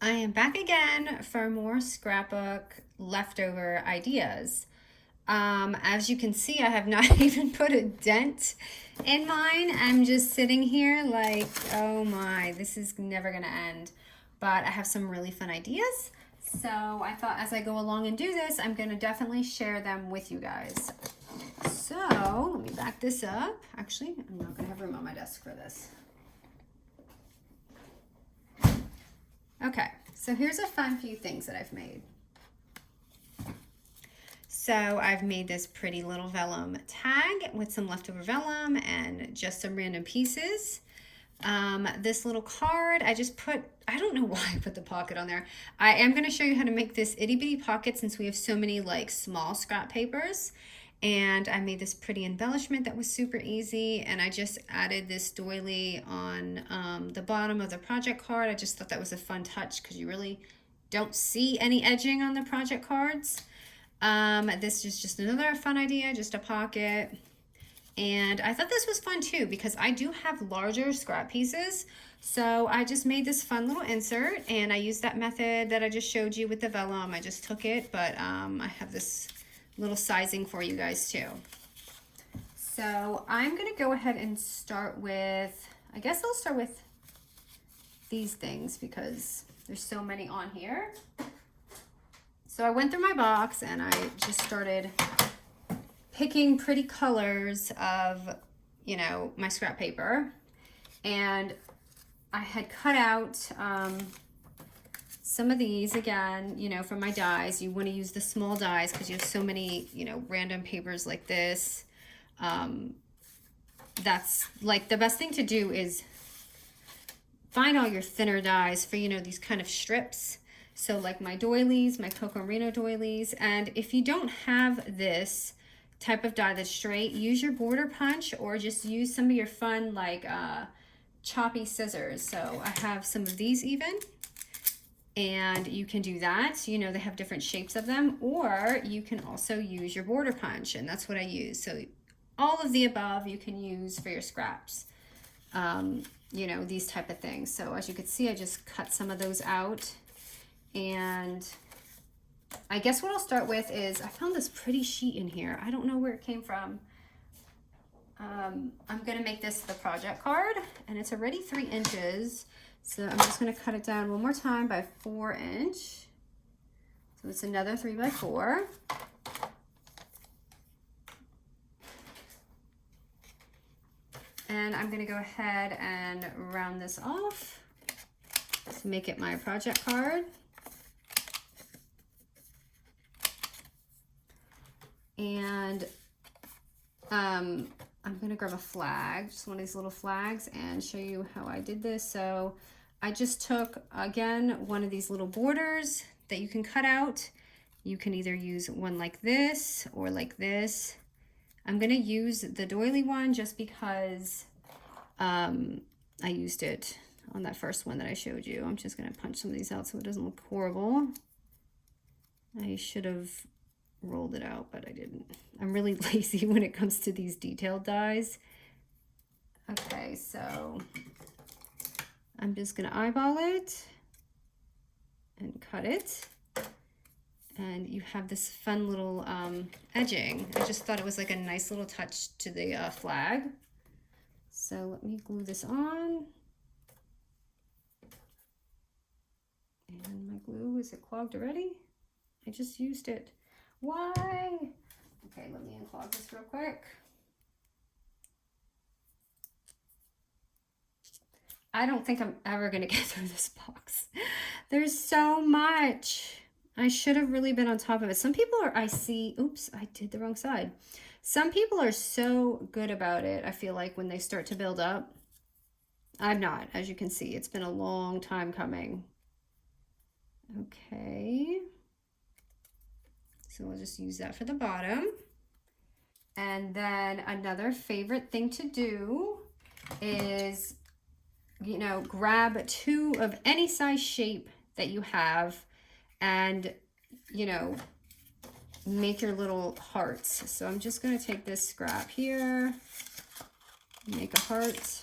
I am back again for more scrapbook leftover ideas. As you can see, I have not even put a dent in mine. I'm just sitting here like, oh my, this is never gonna end. But I have some really fun ideas. So I thought as I go along and do this, I'm gonna definitely share them with you guys. So let me back this up. Actually, I'm not gonna have room on my desk for this. Okay, so here's a fun few things that I've made. So I've made this pretty little vellum tag with some leftover vellum and just some random pieces. This little card, I don't know why I put the pocket on there. I am going to show you how to make this itty bitty pocket since we have so many like small scrap papers. And I made this pretty embellishment that was super easy. And I just added this doily on the bottom of the project card. I just thought that was a fun touch because you really don't see any edging on the project cards. This is just another fun idea, just a pocket. And I thought this was fun too because I do have larger scrap pieces. So I just made this fun little insert and I used that method that I just showed you with the vellum. I just took it, but I have this little sizing for you guys too. So I'm gonna go ahead and start with, I guess I'll start with these things because there's so many on here. So I went through my box and I just started picking pretty colors of, you know, my scrap paper. And I had cut out some of these again, you know, from my dies. You want to use the small dies because you have so many, you know, random papers like this. That's like the best thing to do is find all your thinner dies for, you know, these kind of strips. So like my doilies, my Coco Merino doilies. And if you don't have this type of die that's straight, use your border punch or just use some of your fun like choppy scissors. So I have some of these even. And you can do that. You know, they have different shapes of them. Or you can also use your border punch. And that's what I use. So all of the above you can use for your scraps. You know, these type of things. So as you can see, I just cut some of those out. And I guess what I'll start with is I found this pretty sheet in here. I don't know where it came from. I'm going to make this the project card and it's already 3 inches. So I'm just going to cut it down one more time by 4 inch. So it's another 3 by 4. And I'm going to go ahead and round this off to make it my project card. And I'm gonna grab a flag, just one of these little flags, and show you how I did this. So I just took, again, one of these little borders that you can cut out. You can either use one like this or like this. I'm gonna use the doily one just because I used it on that first one that I showed you. I'm just gonna punch some of these out so it doesn't look horrible. I should have rolled it out, but I didn't. I'm really lazy when it comes to these detailed dies. Okay, so I'm just gonna eyeball it and cut it. And you have this fun little edging. I just thought it was like a nice little touch to the flag. So let me glue this on. And my glue, is it clogged already? I just used it. Why? Okay, let me unclog this real quick. I don't think I'm ever gonna get through this box. There's so much. I should have really been on top of it. Some people are, I see, oops, I did the wrong side. Some people are so good about it, I feel like, when they start to build up. I'm not, as you can see. It's been a long time coming. Okay. So we'll just use that for the bottom. And then another favorite thing to do is, you know, grab 2 of any size shape that you have and, you know, make your little hearts. So I'm just going to take this scrap here, make a heart.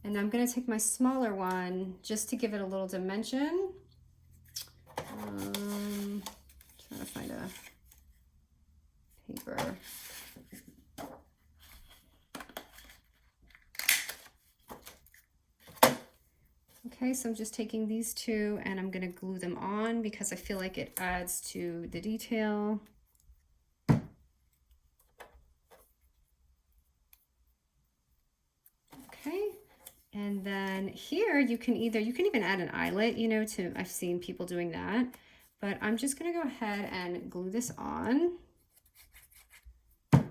And I'm going to take my smaller one just to give it a little dimension. Trying to find a paper. Okay, so I'm just taking these two and I'm going to glue them on because I feel like it adds to the detail. Okay, and then here you can even add an eyelet, you know, I've seen people doing that, but I'm just going to go ahead and glue this on to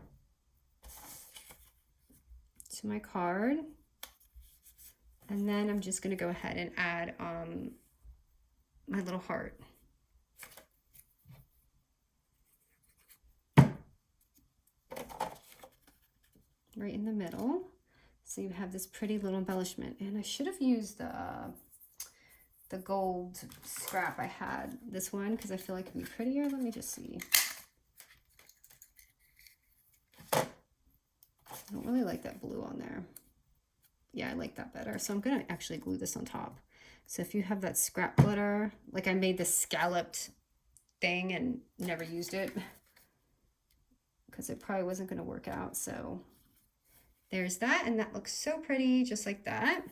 my card. And then I'm just going to go ahead and add my little heart. Right in the middle. So you have this pretty little embellishment. And I should have used the gold scrap I had, this one, because I feel like it'd be prettier. Let me just see. I don't really like that blue on there. Yeah, I like that better. So I'm going to actually glue this on top. So if you have that scrap glitter, like I made this scalloped thing and never used it because it probably wasn't going to work out. So there's that, and that looks so pretty, just like that.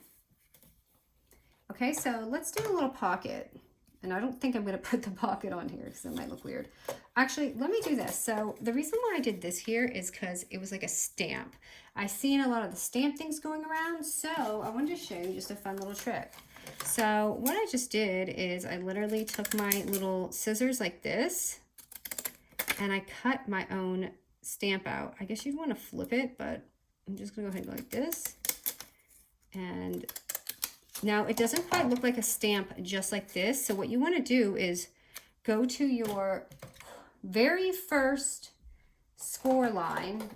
Okay, so let's do a little pocket. And I don't think I'm going to put the pocket on here because it might look weird. Actually, let me do this. So the reason why I did this here is because it was like a stamp. I've seen a lot of the stamp things going around, so I wanted to show you just a fun little trick. So what I just did is I literally took my little scissors like this, and I cut my own stamp out. I guess you'd want to flip it, but I'm just going to go ahead and go like this. And now it doesn't quite look like a stamp just like this. So what you want to do is go to your very first score line,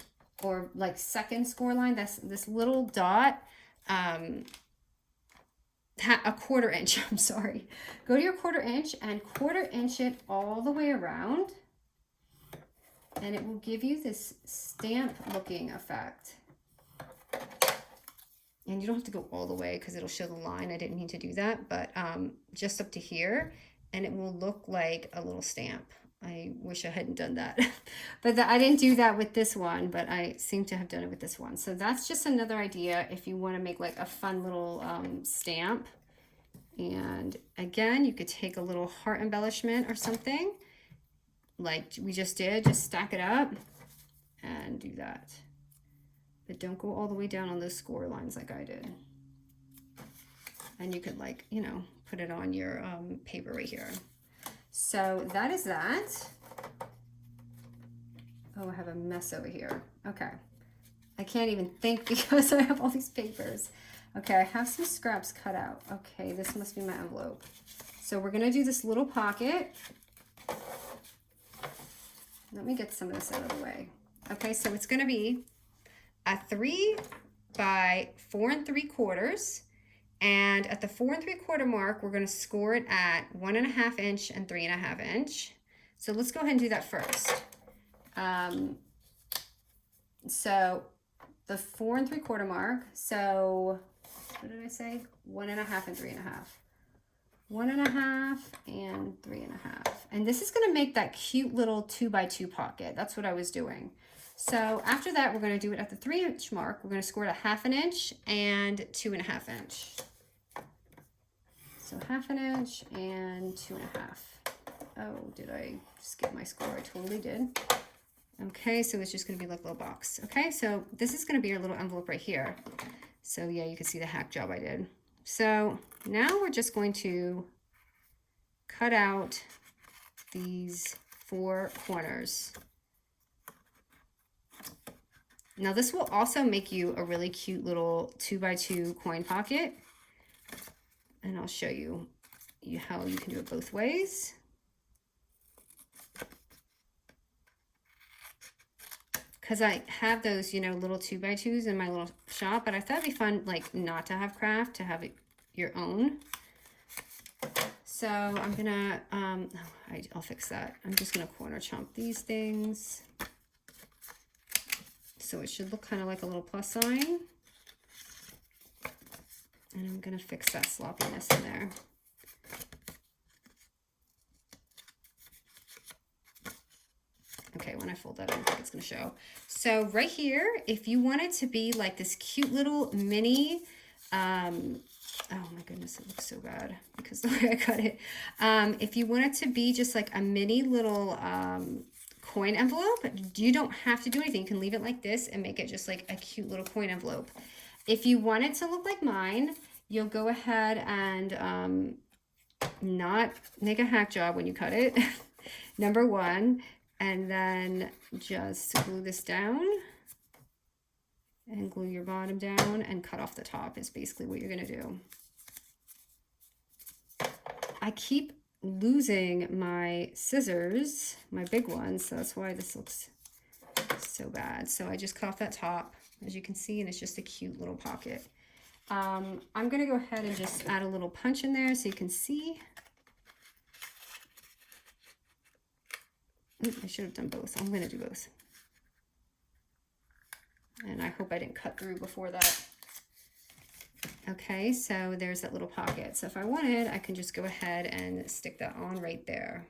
or like second score line. That's this little dot, a 1/4 inch, I'm sorry. Go to your 1/4 inch and 1/4 inch it all the way around. And it will give you this stamp looking effect. And you don't have to go all the way because it'll show the line. I didn't mean to do that, but just up to here, and it will look like a little stamp. I wish I hadn't done that. But I didn't do that with this one, but I seem to have done it with this one. So that's just another idea if you want to make like a fun little stamp. And again, you could take a little heart embellishment or something like we just did. Just stack it up and do that. But don't go all the way down on those score lines like I did. And you could, like, you know, put it on your paper right here. So that is that. Oh, I have a mess over here. Okay. I can't even think because I have all these papers. Okay, I have some scraps cut out. Okay, this must be my envelope. So we're going to do this little pocket. Let me get some of this out of the way. Okay, so it's going to be a 3 by 4 3/4, and at the 4 3/4 mark we're going to score it at 1.5 inch and 3.5 inch. So let's go ahead and do that first. So the 4 3/4 mark, so what did I say? 1.5 and 3.5. 1.5 and 3.5. And this is going to make that cute little 2 by 2 pocket. That's what I was doing. So after that, we're going to do it at the 3 inch mark. We're going to score it at 1/2 inch and 2.5 inch. So 1/2 inch and 2.5. Oh, did I skip my score? I totally did. Okay, so it's just going to be like a little box. Okay, so this is going to be your little envelope right here. So yeah, you can see the hack job I did. So now we're just going to cut out these 4 corners. Now this will also make you a really cute little 2 by 2 coin pocket. And I'll show you how you can do it both ways. Because I have those, you know, little 2 by 2s in my little shop, but I thought it'd be fun, like, not to have craft, to have it your own. So I'm gonna, I'll fix that. I'm just gonna corner chomp these things. So it should look kind of like a little plus sign. And I'm gonna fix that sloppiness in there. Okay, when I fold that, I don't think it's gonna show. So right here, if you want it to be like this cute little mini, oh my goodness, it looks so bad because the way I cut it. If you want it to be just like a mini little coin envelope, you don't have to do anything. You can leave it like this and make it just like a cute little coin envelope. If you want it to look like mine, you'll go ahead and not make a hack job when you cut it, number one, and then just glue this down and glue your bottom down and cut off the top is basically what you're gonna do. I keep losing my scissors, my big ones, so that's why this looks so bad. So I just cut off that top, as you can see, and it's just a cute little pocket. I'm gonna go ahead and just add a little punch in there so you can see. Ooh, I should have done both. I'm gonna do both. And I hope I didn't cut through before that. Okay, so there's that little pocket. So if I wanted, I can just go ahead and stick that on right there.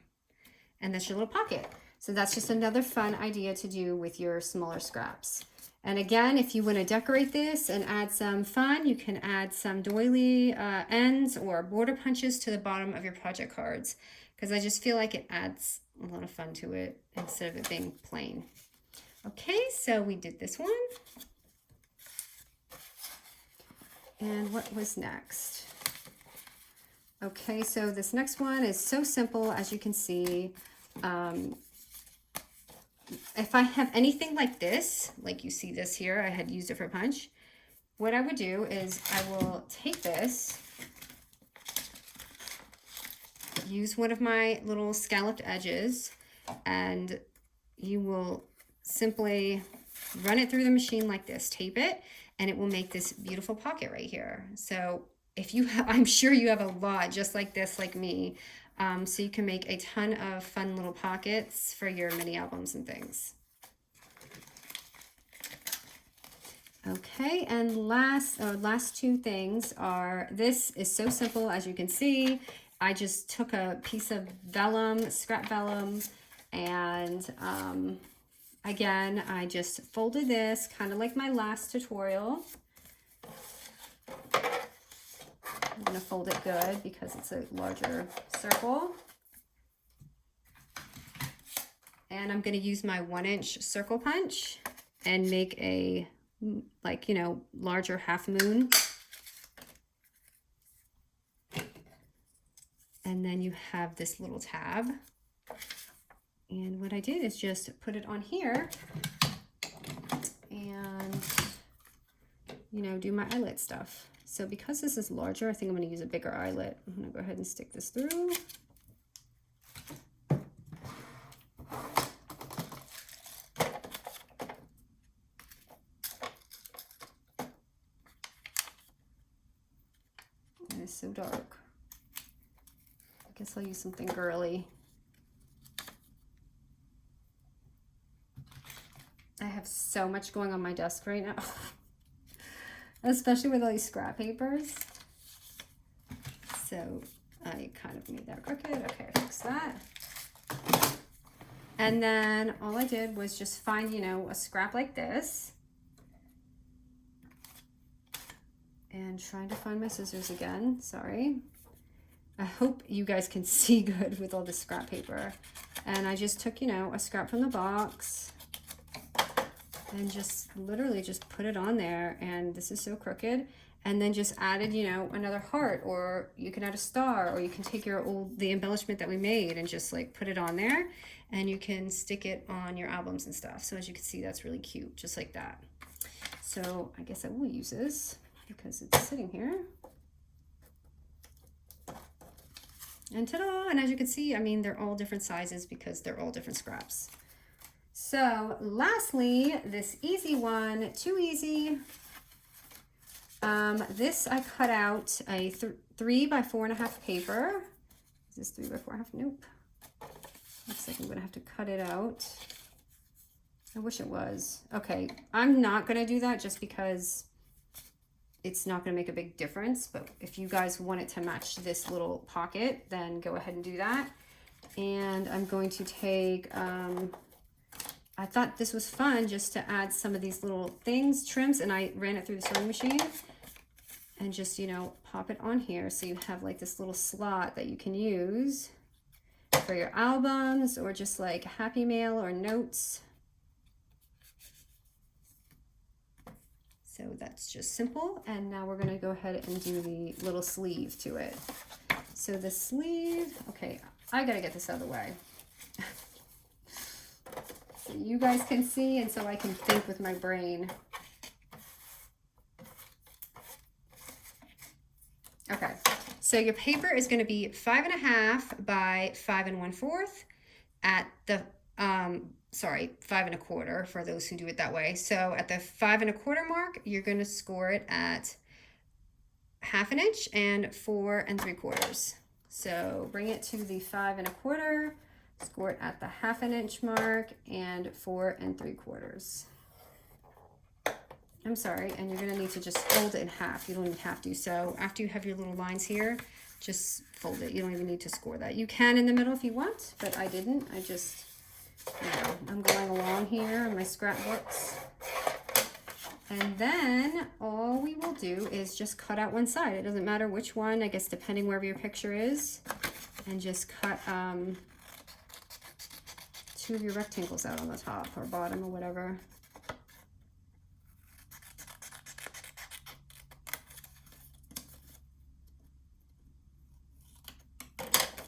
And that's your little pocket. So that's just another fun idea to do with your smaller scraps. And again, if you want to decorate this and add some fun, you can add some doily ends or border punches to the bottom of your project cards, because I just feel like it adds a lot of fun to it instead of it being plain. Okay, so we did this one. And what was next? Okay, so this next one is so simple, as you can see. If I have anything like this, like you see this here, I had used it for a punch. What I would do is I will take this, use one of my little scalloped edges, and you will simply run it through the machine like this, tape it, and it will make this beautiful pocket right here. So if you have, I'm sure you have a lot just like this, like me, so you can make a ton of fun little pockets for your mini albums and things. Okay, and last two things are, this is so simple, as you can see. I just took a piece of vellum, scrap vellum, and again, I just folded this kind of like my last tutorial. I'm going to fold it good because it's a larger circle. And I'm going to use my 1-inch circle punch and make a, like, you know, larger half moon. And then you have this little tab. And what I did is just put it on here and, you know, do my eyelet stuff. So because this is larger, I think I'm going to use a bigger eyelet. I'm going to go ahead and stick this through. It is so dark. I guess I'll use something girly. I have so much going on my desk right now. Especially with all these scrap papers. So I kind of made that crooked. Okay, I fixed that. And then all I did was just find, you know, a scrap like this. And trying to find my scissors again, sorry. I hope you guys can see good with all the scrap paper. And I just took, you know, a scrap from the box and just literally just put it on there, and this is so crooked, and then just added, you know, another heart, or you can add a star, or you can take your the embellishment that we made and just like put it on there, and you can stick it on your albums and stuff. So as you can see, that's really cute, just like that. So I guess I will use this because it's sitting here. And ta-da! And as you can see, I mean, they're all different sizes because they're all different scraps. So lastly, this easy one, too easy. This I cut out a 3 by 4.5 paper. Is this 3 by 4.5? Nope. Looks like I'm gonna have to cut it out. I wish it was. Okay, I'm not gonna do that just because it's not going to make a big difference. But if you guys want it to match this little pocket, then go ahead and do that. And I'm going to take, I thought this was fun just to add some of these little things, trims, and I ran it through the sewing machine. And just, you know, pop it on here so you have like this little slot that you can use for your albums or just like Happy Mail or notes. So that's just simple. And now we're going to go ahead and do the little sleeve to it. So the sleeve, okay, I got to get this out of the way. So you guys can see and so I can think with my brain. Okay, so your paper is going to be 5.5 by 5 1/4 at the, 5 1/4 for those who do it that way. So at the 5 1/4 mark, you're going to score it at 1/2 inch and 4 3/4. So bring it to the 5 1/4, score it at the 1/2 inch mark and 4 3/4. I'm sorry, and you're gonna need to just fold it in half. You don't even have to. So after you have your little lines here, just fold it. You don't even need to score that. You can in the middle if you want, but I didn't. I just, you know, I'm going along here in my scrapbooks. And then all we will do is just cut out one side. It doesn't matter which one, I guess, depending wherever your picture is. And just cut 2 of your rectangles out on the top or bottom or whatever.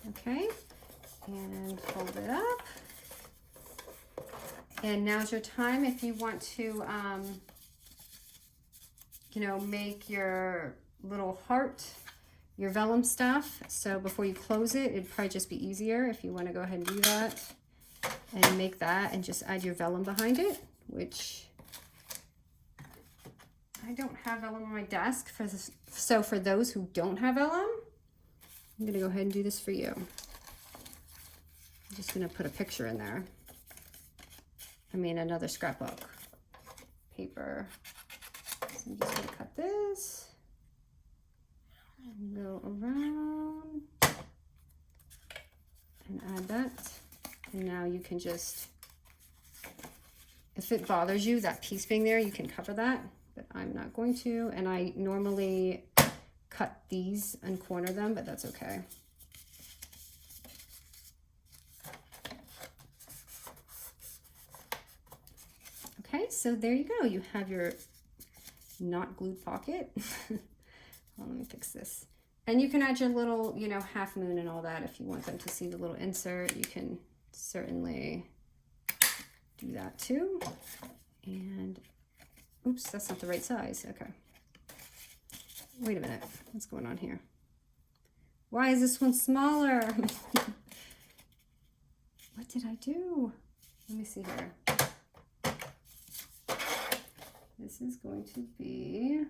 Okay, and fold it up. And now's your time if you want to, you know, make your little heart, your vellum stuff. So before you close it, it'd probably just be easier if you want to go ahead and do that and make that and just add your vellum behind it, which I don't have vellum on my desk. So for those who don't have vellum, I'm going to go ahead and do this for you. I'm just going to put a picture in there. I mean, another scrapbook paper. So I'm just going to cut this and go around and add that. And now you can just, if it bothers you, that piece being there, you can cover that, but I'm not going to. And I normally cut these and corner them, but that's okay. Okay, so there you go. You have your not glued pocket. Well, let me fix this. And you can add your little, you know, half moon and all that if you want them to see the little insert. You can certainly do that too. And oops, that's not the right size. Okay. Wait a minute, what's going on here? Why is this one smaller? What did I do? Let me see here. This is going to be,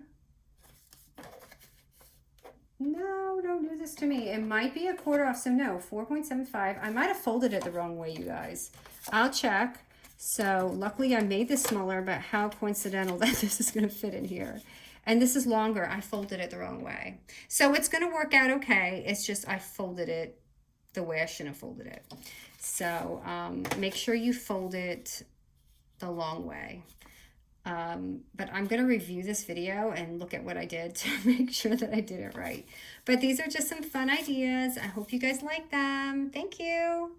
no, don't do this to me. It might be a quarter off, so no, 4.75. I might have folded it the wrong way, you guys. I'll check. So luckily I made this smaller, but how coincidental that this is going to fit in here. And this is longer. I folded it the wrong way. So it's going to work out okay. It's just I folded it the way I shouldn't have folded it. So make sure you fold it the long way. But I'm going to review this video and look at what I did to make sure that I did it right. But these are just some fun ideas. I hope you guys like them. Thank you.